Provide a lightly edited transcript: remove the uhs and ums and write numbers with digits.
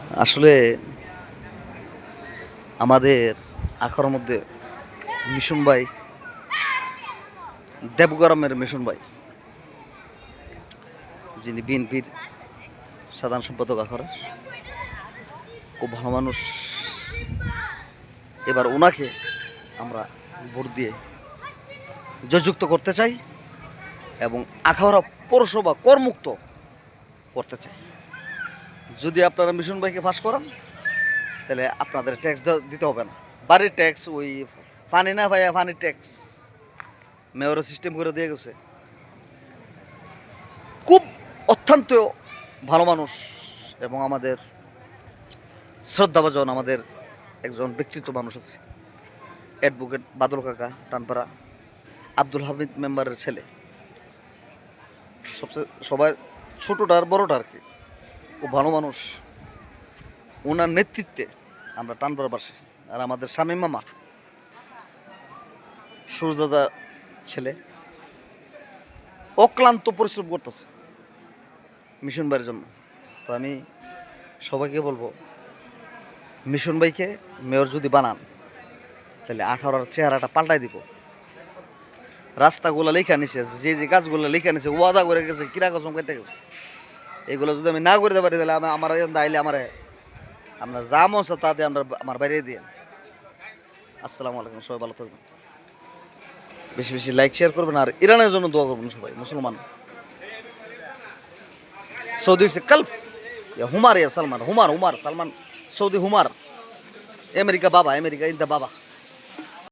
আসলে আমাদের আখার মধ্যে মিশন ভাই, দেবগরমের মিশন ভাই, যিনি বিএনপির সাধারণ সম্পাদক আখড়ার, খুব ভালো মানুষ। এবার ওনাকে আমরা ভোট দিয়ে জয়যুক্ত করতে চাই এবং আখাউড়া পৌরসভা করমুক্ত করতে চাই। যদি আপনারা মিশন ভাইকে পাস করান তাহলে আপনাদের ট্যাক্স দিতে হবে না। বাড়ির ট্যাক্স, ওই ফানি না ভাইয়া, ফানির ট্যাক্স মেয়রও সিস্টেম করে দিয়ে গেছে। খুব অত্যন্ত ভালো মানুষ এবং আমাদের শ্রদ্ধাভাজন আমাদের একজন ব্যক্তিত্ব মানুষ আছে, অ্যাডভোকেট বাদল কাকা টানপাড়া, আব্দুল হামিদ মেম্বারের ছেলে, সবচেয়ে সবাই ছোটোটার বড়োটা আর কি, খুব ভালো মানুষ। ওনার নেতৃত্বে আমরা টানপাড়াবাসী আর আমাদের শামীম মামা সুরদাদার ছেলে অক্লান্ত পরিশ্রম করতেছে মিশন ভাইয়ের জন্য। তো আমি সবাইকে বলবো, মিশন ভাইকে মেয়র যদি বানান তাহলে আখাউড়ার চেহারাটা পাল্টাই দিব। রাস্তাগুলো লেখা নিছে, যে যে কাজগুলো লেখা নিছে, ওয়াদা করে গেছে, কিরা কসম করতে গেছে, এগুলো যদি আমি না করে দিতে পারি তাহলে আমার আইলে আমার আপনার যা মন আছে তা দিয়ে আমরা আমার বাইরে দিয়ে। আসসালামু আলাইকুম, সবাই ভালো থাকবেন, বেশি বেশি লাইক শেয়ার করবেন আর ইরানের জন্য দোয়া করবেন সবাই মুসলমান। সৌদি से कल्फ या हुमार या सलमान, हुमार हुमार सलमान, सऊदी हुमार, अमेरिका बाबा, अमेरिका इंदा बाबा।